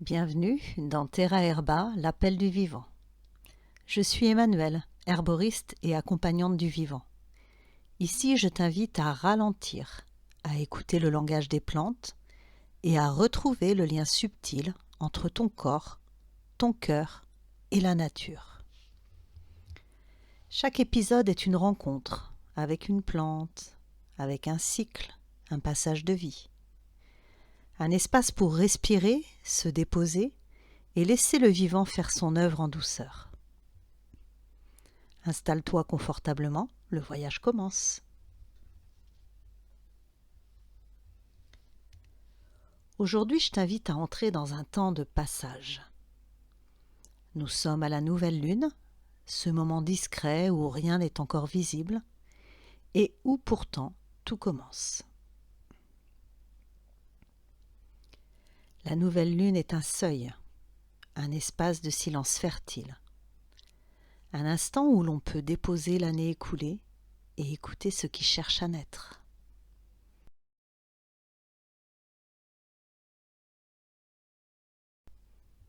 Bienvenue dans Terra Herba, l'appel du vivant. Je suis Emmanuelle, herboriste et accompagnante du vivant. Ici, je t'invite à ralentir, à écouter le langage des plantes et à retrouver le lien subtil entre ton corps, ton cœur et la nature. Chaque épisode est une rencontre avec une plante, avec un cycle, un passage de vie. Un espace pour respirer, se déposer et laisser le vivant faire son œuvre en douceur. Installe-toi confortablement, le voyage commence. Aujourd'hui, je t'invite à entrer dans un temps de passage. Nous sommes à la nouvelle lune, ce moment discret où rien n'est encore visible et où pourtant tout commence. La nouvelle lune est un seuil, un espace de silence fertile, un instant où l'on peut déposer l'année écoulée et écouter ce qui cherche à naître.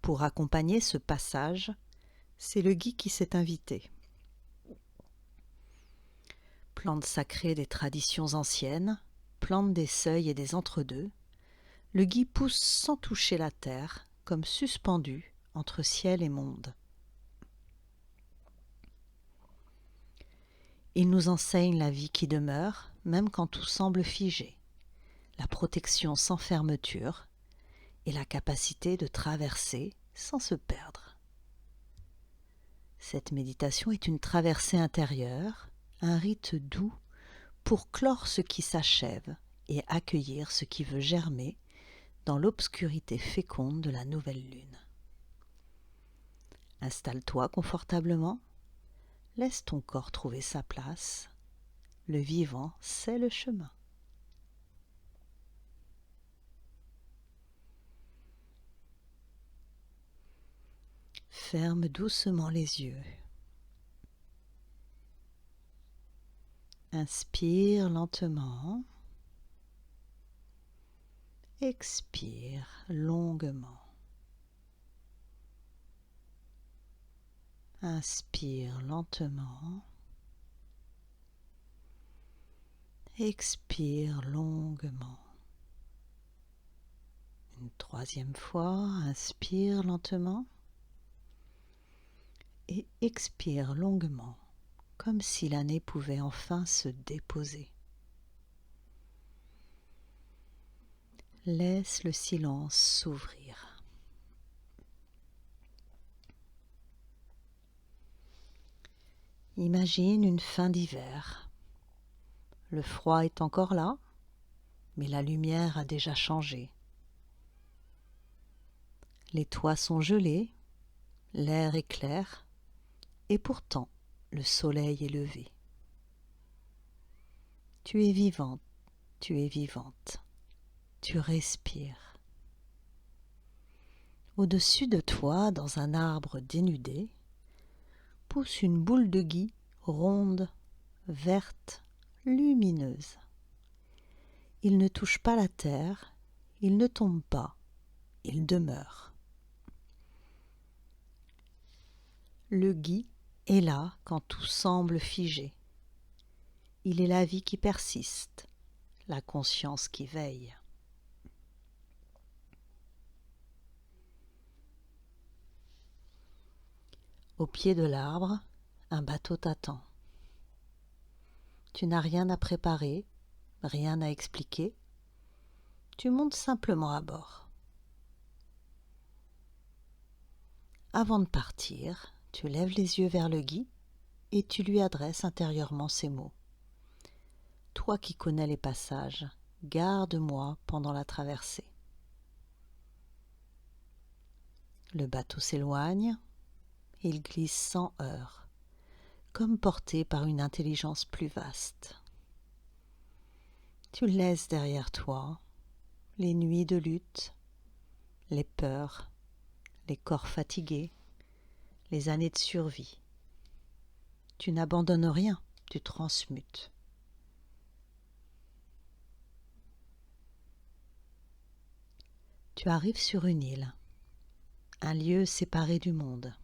Pour accompagner ce passage, c'est le gui qui s'est invité. Plante sacrée des traditions anciennes, plante des seuils et des entre-deux, le gui pousse sans toucher la terre, comme suspendu entre ciel et monde. Il nous enseigne la vie qui demeure, même quand tout semble figé, la protection sans fermeture et la capacité de traverser sans se perdre. Cette méditation est une traversée intérieure, un rite doux pour clore ce qui s'achève et accueillir ce qui veut germer dans l'obscurité féconde de la nouvelle lune. Installe-toi confortablement, laisse ton corps trouver sa place. Le vivant, c'est le chemin. Ferme doucement les yeux. Inspire lentement. Expire longuement. Inspire lentement. Expire longuement. Une troisième fois, inspire lentement et expire longuement, comme si l'année pouvait enfin se déposer. Laisse le silence s'ouvrir. Imagine une fin d'hiver. Le froid est encore là, mais la lumière a déjà changé. Les toits sont gelés, l'air est clair, et pourtant le soleil est levé. Tu es vivante, tu es vivante, tu respires. Au-dessus de toi, dans un arbre dénudé, pousse une boule de gui ronde, verte, lumineuse. Il ne touche pas la terre, il ne tombe pas, il demeure. Le gui est là quand tout semble figé. Il est la vie qui persiste, la conscience qui veille. Au pied de l'arbre, un bateau t'attend. Tu n'as rien à préparer, rien à expliquer. Tu montes simplement à bord. Avant de partir, tu lèves les yeux vers le gui et tu lui adresses intérieurement ces mots. Toi qui connais les passages, garde-moi pendant la traversée. Le bateau s'éloigne, il glisse sans heurts, comme porté par une intelligence plus vaste. Tu laisses derrière toi les nuits de lutte, les peurs, les corps fatigués, les années de survie. Tu n'abandonnes rien, tu transmutes. Tu arrives sur une île. un lieu séparé du monde.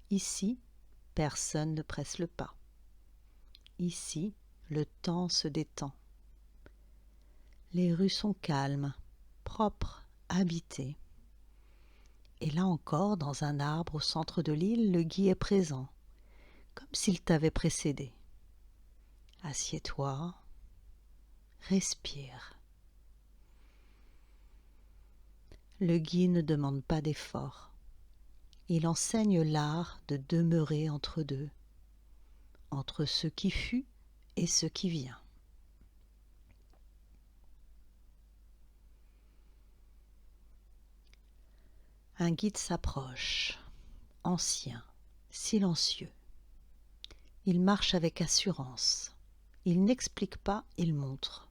Ici, personne ne presse le pas. Ici, le temps se détend. Les rues sont calmes, propres, habitées. Et là encore, dans un arbre au centre de l'île, le gui est présent, comme s'il t'avait précédé. Assieds-toi, respire. Le gui ne demande pas d'effort. Il enseigne l'art de demeurer entre deux, entre ce qui fut et ce qui vient. Un guide s'approche, ancien, silencieux. Il marche avec assurance. Il n'explique pas, il montre.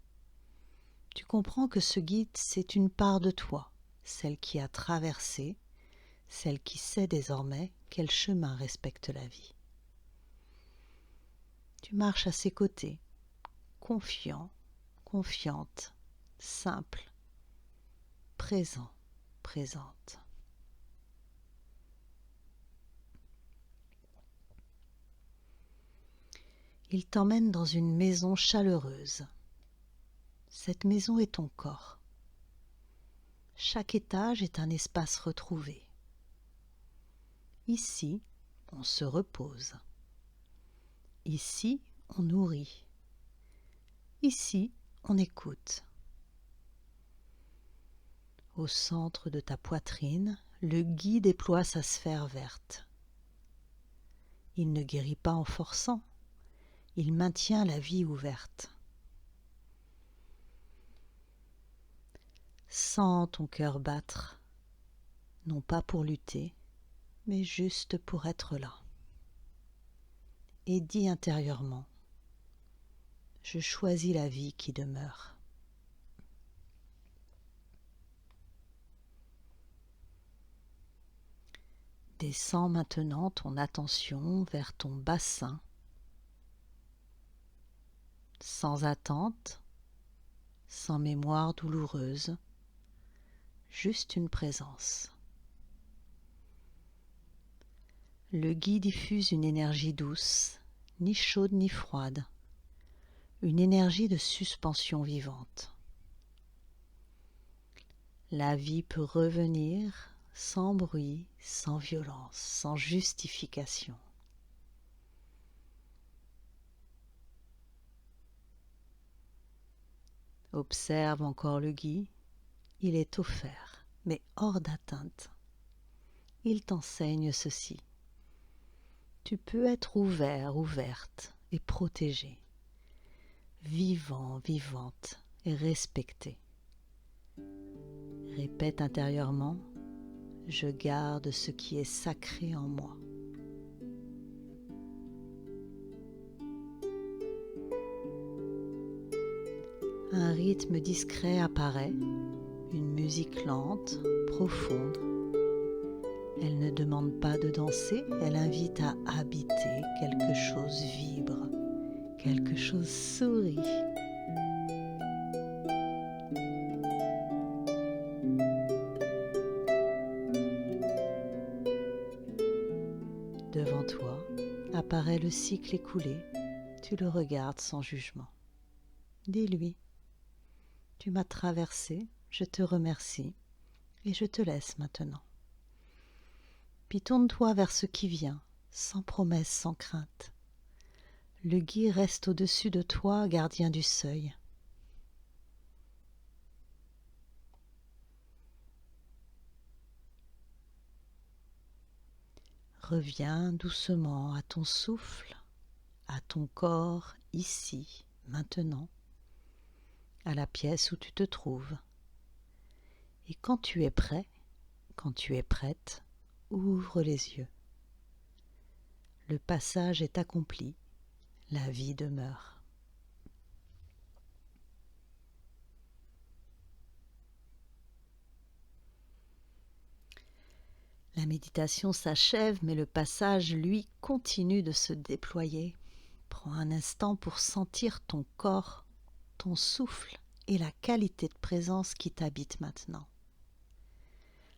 Tu comprends que ce guide, c'est une part de toi, celle qui a traversé, celle qui sait désormais quel chemin respecte la vie. Tu marches à ses côtés, confiant, confiante, simple, présent, présente. Il t'emmène dans une maison chaleureuse. Cette maison est ton corps. Chaque étage est un espace retrouvé. Ici, on se repose. Ici, on nourrit. Ici, on écoute. Au centre de ta poitrine, le gui déploie sa sphère verte. Il ne guérit pas en forçant, il maintient la vie ouverte. Sens ton cœur battre, non pas pour lutter, mais juste pour être là. Et dis intérieurement, je choisis la vie qui demeure. Descends maintenant ton attention vers ton bassin, sans attente, sans mémoire douloureuse, juste une présence. Le gui diffuse une énergie douce, ni chaude ni froide, une énergie de suspension vivante. La vie peut revenir sans bruit, sans violence, sans justification. Observe encore le gui, il est offert, mais hors d'atteinte. Il t'enseigne ceci. Tu peux être ouvert, ouverte et protégé, vivant, vivante et respecté. Répète intérieurement, je garde ce qui est sacré en moi. Un rythme discret apparaît, une musique lente, profonde. Elle ne demande pas de danser, elle invite à habiter, quelque chose vibre, quelque chose sourit. Devant toi apparaît le cycle écoulé, tu le regardes sans jugement. Dis-lui, tu m'as traversé, je te remercie et je te laisse maintenant. Puis tourne-toi vers ce qui vient, sans promesse, sans crainte. Le gui reste au-dessus de toi, gardien du seuil. Reviens doucement à ton souffle, à ton corps ici, maintenant, à la pièce où tu te trouves. Et quand tu es prêt, quand tu es prête, ouvre les yeux. Le passage est accompli, la vie demeure. La méditation s'achève, mais le passage, lui, continue de se déployer. Prends un instant pour sentir ton corps, ton souffle et la qualité de présence qui t'habite maintenant.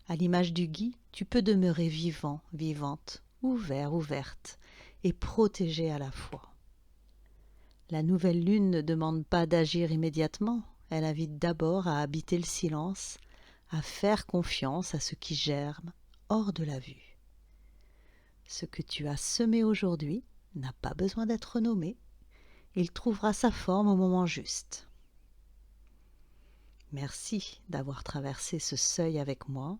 À l'image du gui, tu peux demeurer vivant, vivante, ouvert, ouverte, et protégé à la fois. La nouvelle lune ne demande pas d'agir immédiatement, elle invite d'abord à habiter le silence, à faire confiance à ce qui germe hors de la vue. Ce que tu as semé aujourd'hui n'a pas besoin d'être nommé, il trouvera sa forme au moment juste. Merci d'avoir traversé ce seuil avec moi.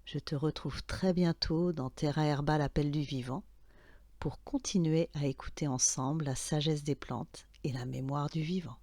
Je te retrouve très bientôt dans Terra Herba, l'appel du vivant, pour continuer à écouter ensemble la sagesse des plantes et la mémoire du vivant.